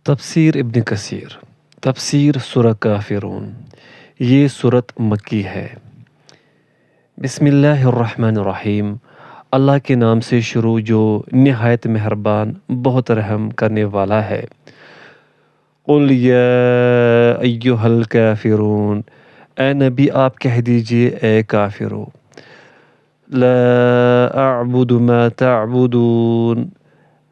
تفسیر ابن کثیر تفسیر سورہ کافرون، یہ سورت مکی ہے۔ بسم اللہ الرحمن الرحیم، اللہ کے نام سے شروع جو نہایت مہربان بہت رحم کرنے والا ہے۔ قل یا ایہا الکافرون، اے نبی آپ کہہ دیجئے اے کافرو، لا اعبد ما تعبدون،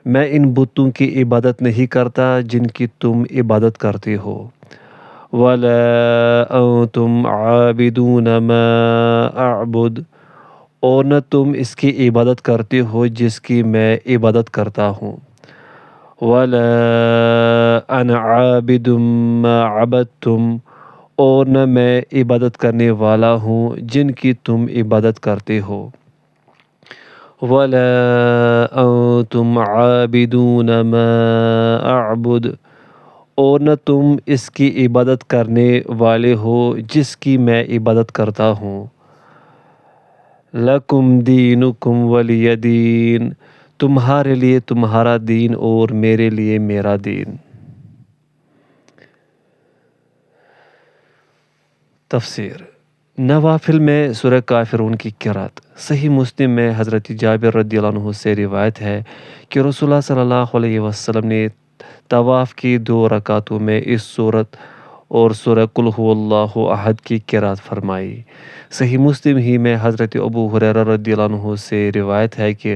میں ان بتوں کی عبادت نہیں کرتا جن کی تم عبادت کرتے ہو، ولا انتم عابدون ما اعبد، اور نہ تم اس کی عبادت کرتے ہو جس کی میں عبادت کرتا ہوں، ولا انا عابد ما عبدتم، اور نہ میں عبادت کرنے والا ہوں جن کی تم عبادت کرتے ہو، ولا انتم عابدون ما اعبد، اور نہ تم اس کی عبادت کرنے والے ہو جس کی میں عبادت کرتا ہوں۔ لکم دینکم ولی دین، تمہارے لیے تمہارا دین اور میرے لیے میرا دین۔ تفسیر نوافل میں سورہ کافرون کی قرأت۔ صحیح مسلم میں حضرت جابر رضی اللہ عنہ سے روایت ہے کہ رسول اللہ صلی اللہ علیہ وسلم نے طواف کی 2 رکعتوں میں اس سورت اور سورہ قل ھو اللہ احد کی قرأت فرمائی۔ صحیح مسلم ہی میں حضرت ابو ہریرہ رضی اللہ عنہ سے روایت ہے کہ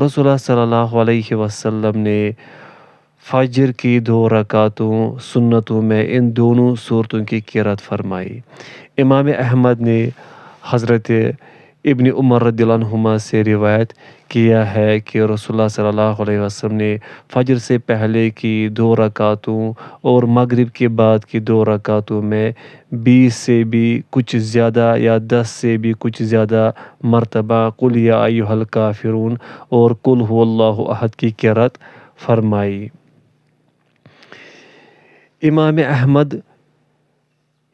رسول اللہ صلی اللہ علیہ وسلم نے فجر کی 2 رکعتوں سنتوں میں ان دونوں سورتوں کی قرأت فرمائی۔ امام احمد نے حضرت ابن عمر رضی اللہ عنہما سے روایت کیا ہے کہ رسول اللہ صلی اللہ علیہ وسلم نے فجر سے پہلے کی 2 رکعتوں اور مغرب کے بعد کی 2 رکعتوں میں 20 سے بھی کچھ زیادہ یا 10 سے بھی کچھ زیادہ مرتبہ قل یا ایھا الکافرون اور قل ھو اللہ احد کی قرأت فرمائی۔ امام احمد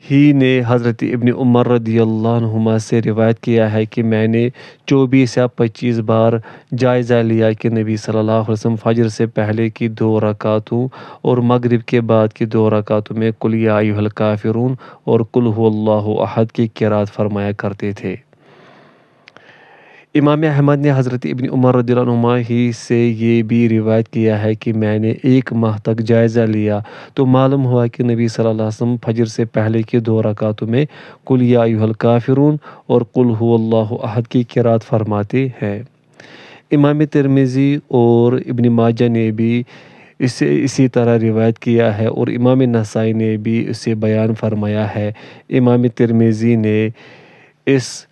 ہی نے حضرت ابن عمر رضی اللہ عنہما سے روایت کیا ہے کہ میں نے 24 یا 25 بار جائزہ لیا کہ نبی صلی اللہ علیہ وسلم فجر سے پہلے کی 2 رکعتوں اور مغرب کے بعد کی 2 رکعتوں میں قل یا ایھا الکافرون اور قل ھو اللہ احد کی قرأت فرمایا کرتے تھے۔ امام احمد نے حضرت ابن عمر رضی اللہ عنہما ہی سے یہ بھی روایت کیا ہے کہ میں نے 1 ماہ تک جائزہ لیا تو معلوم ہوا کہ نبی صلی اللہ علیہ وسلم فجر سے پہلے کی 2 رکعتوں میں قل یا ایھا الکافرون اور قل ھو اللہ احد کی قرأت فرماتے ہیں۔ امام ترمذی اور ابن ماجہ نے بھی اسے اسی طرح روایت کیا ہے اور امام نسائی نے بھی اسے بیان فرمایا ہے۔ امام ترمذی نے اس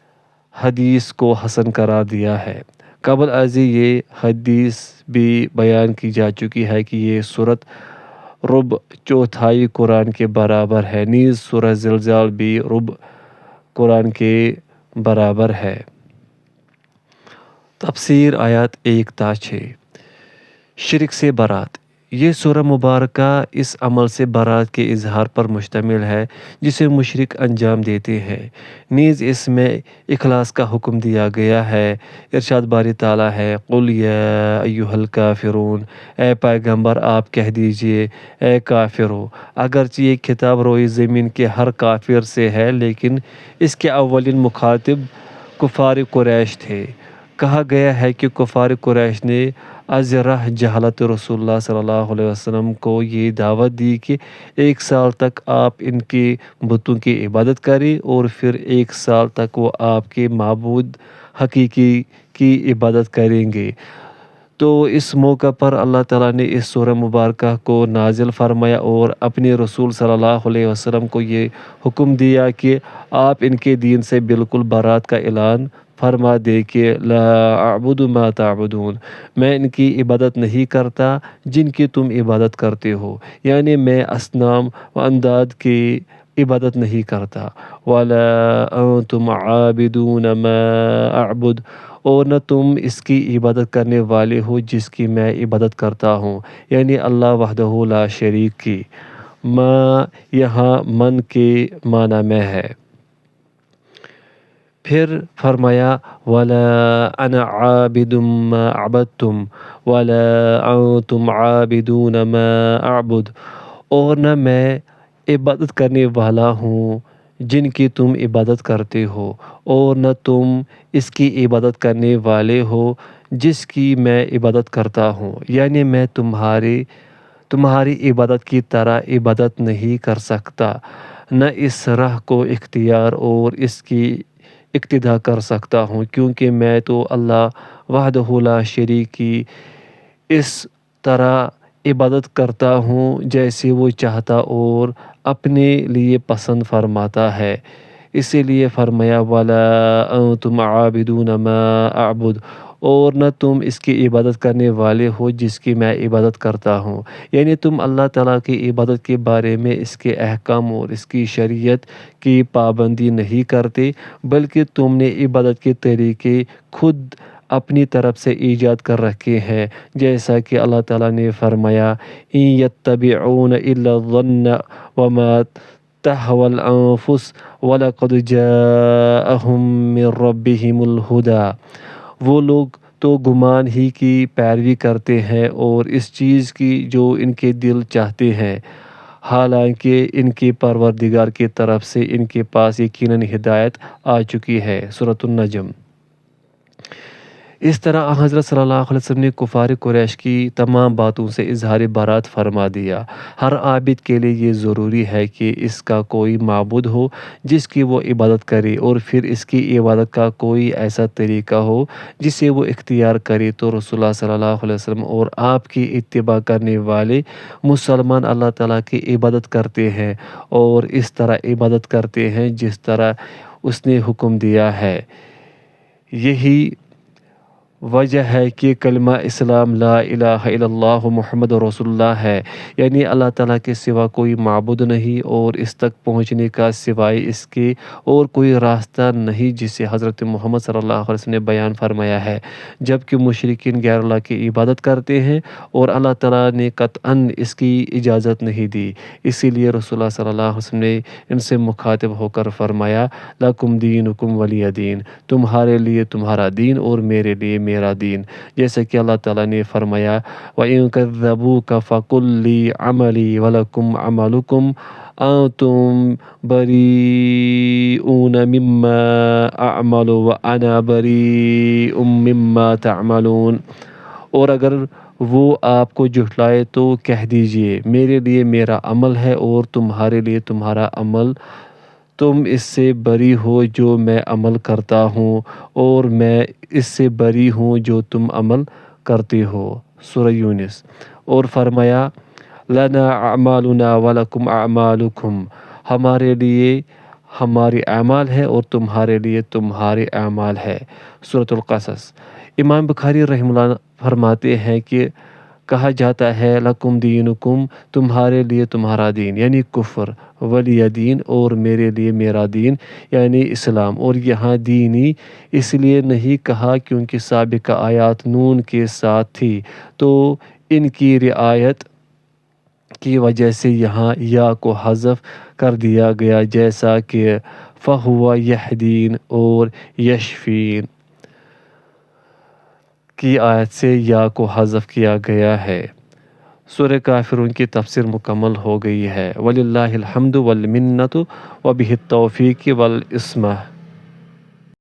حدیث کو حسن قرار دیا ہے۔ قبل ازیں یہ حدیث بھی بیان کی جا چکی ہے کہ یہ سورت ربع چوتھائی قرآن کے برابر ہے، نیز سورہ زلزال بھی ربع قرآن کے برابر ہے۔ تفسیر آیات 1 تا 6۔ شرک سے برات۔ یہ سورہ مبارکہ اس عمل سے برات کے اظہار پر مشتمل ہے جسے مشرک انجام دیتے ہیں، نیز اس میں اخلاص کا حکم دیا گیا ہے۔ ارشاد باری تعالیٰ ہے، قل یا ایھا الکافرون، اے پیغمبر آپ کہہ دیجئے اے کافرو۔ اگرچہ یہ خطاب روئے زمین کے ہر کافر سے ہے لیکن اس کے اولین مخاطب کفار قریش تھے۔ کہا گیا ہے کہ کفار قریش نے از رہ جہالت رسول اللہ صلی اللہ علیہ وسلم کو یہ دعوت دی کہ 1 سال تک آپ ان کے بتوں کی عبادت کریں اور پھر 1 سال تک وہ آپ کے معبود حقیقی کی عبادت کریں گے۔ تو اس موقع پر اللہ تعالیٰ نے اس سورہ مبارکہ کو نازل فرمایا اور اپنے رسول صلی اللہ علیہ وسلم کو یہ حکم دیا کہ آپ ان کے دین سے بالکل برات کا اعلان فرما دے کہ لا اعبد ما تعبدون، میں ان کی عبادت نہیں کرتا جن کی تم عبادت کرتے ہو، یعنی میں اصنام و انداد کی عبادت نہیں کرتا، ولا انتم عابدون ما اعبد، اور نہ تم اس کی عبادت کرنے والے ہو جس کی میں عبادت کرتا ہوں، یعنی اللہ وحدہ لا شریک کی۔ ما یہاں من کے معنی میں ہے۔ پھر فرمایا وَلَا أَنَا عَابِدٌ مَّا عَبَدتُّمْ وَلَا أَنتُمْ عَابِدُونَ مَا أَعْبُدُ، اور نہ میں عبادت کرنے والا ہوں جن کی تم عبادت کرتے ہو، اور نہ تم اس کی عبادت کرنے والے ہو جس کی میں عبادت کرتا ہوں، یعنی میں تمہاری عبادت کی طرح عبادت نہیں کر سکتا، نہ اس راہ کو اختیار اور اس کی اقتداء کر سکتا ہوں، کیونکہ میں تو اللہ وحدہ لا شریک کی اس طرح عبادت کرتا ہوں جیسے وہ چاہتا اور اپنے لیے پسند فرماتا ہے۔ اسی لیے فرمایا وَلَا أَنتُمْ عَابِدُونَ مَا أَعْبُدُ، اور نہ تم اس کی عبادت کرنے والے ہو جس کی میں عبادت کرتا ہوں، یعنی تم اللہ تعالیٰ کی عبادت کے بارے میں اس کے احکام اور اس کی شریعت کی پابندی نہیں کرتے، بلکہ تم نے عبادت کے طریقے خود اپنی طرف سے ایجاد کر رکھے ہیں، جیسا کہ اللہ تعالیٰ نے فرمایا إِن يَتَّبِعُونَ إِلَّا الظَّنَّ وَمَا تَهْوَى الْأَنفُسُ وَلَقَدْ جَاءَهُم مِّن رَّبِّهِمُ الْهُدَىٰ، وہ لوگ تو گمان ہی کی پیروی کرتے ہیں اور اس چیز کی جو ان کے دل چاہتے ہیں، حالانکہ ان کے پروردگار کی طرف سے ان کے پاس یقیناً ہدایت آ چکی ہے۔ سورۃ النجم۔ اس طرح حضرت صلی اللہ علیہ وسلم نے کفار قریش کی تمام باتوں سے اظہار برات فرما دیا۔ ہر عابد کے لیے یہ ضروری ہے کہ اس کا کوئی معبود ہو جس کی وہ عبادت کرے، اور پھر اس کی عبادت کا کوئی ایسا طریقہ ہو جسے وہ اختیار کرے، تو رسول اللہ صلی اللہ علیہ وسلم اور آپ کی اتباع کرنے والے مسلمان اللہ تعالیٰ کی عبادت کرتے ہیں اور اس طرح عبادت کرتے ہیں جس طرح اس نے حکم دیا ہے۔ یہی وجہ ہے کہ کلمہ اسلام لا الہ الا اللہ محمد رسول اللہ ہے، یعنی اللہ تعالیٰ کے سوا کوئی معبود نہیں اور اس تک پہنچنے کا سوائے اس کے اور کوئی راستہ نہیں جسے حضرت محمد صلی اللہ علیہ وسلم نے بیان فرمایا ہے، جبکہ مشرکین غیر اللہ کی عبادت کرتے ہیں اور اللہ تعالیٰ نے قطعاً اس کی اجازت نہیں دی۔ اسی لیے رسول اللہ صلی اللہ علیہ وسلم نے ان سے مخاطب ہو کر فرمایا لَکُمْ دِینُکُمْ وَلِیَ دین، تمہارے لیے تمہارا دین اور میرے لیے میرا دین، جیسا کہ اللہ تعالیٰ نے فرمایا وَإِن كَذَّبُوكَ فَقُل لِّي عَمَلِي وَلَكُمْ عَمَلُكُمْ أَنتُم بَرِيئُونَ مِمَّا أَعْمَلُ وَأَنَا بَرِيءٌ مِّمَّا تَعْمَلُونَ، اور اگر وہ آپ کو جھٹلائے تو کہہ دیجئے میرے لیے میرا عمل ہے اور تمہارے لیے تمہارا عمل، تم اس سے بری ہو جو میں عمل کرتا ہوں اور میں اس سے بری ہوں جو تم عمل کرتے ہو۔ سورہ یونس۔ اور فرمایا لَنَا أَعْمَالُنَا وَلَكُمْ أَعْمَالُكُمْ، ہمارے لیے ہمارے اعمال ہے اور تمہارے لیے تمہارے اعمال ہے۔ سورۃ القصص۔ امام بخاری رحمہ اللہ فرماتے ہیں کہ کہا جاتا ہے لَکُمْ دِینُکُمْ، تمہارے لیے تمہارا دین یعنی کفر، ولی دین، اور میرے لیے میرا دین یعنی اسلام، اور یہاں دینی اس لیے نہیں کہا کیونکہ سابقہ آیات نون کے ساتھ تھی، تو ان کی رعایت کی وجہ سے یہاں یا کو حذف کر دیا گیا، جیسا کہ فَهُوَ يَهْدِينِ اور یشفین کی آیت سے یا کو حذف کیا گیا ہے۔ سورہ کافرون کی تفسیر مکمل ہو گئی ہے۔ وَلِلَّهِ الْحَمْدُ وَالْمِنَّةُ وَبِهِ التَّوْفِيقُ وَالْإِصْمَةُ۔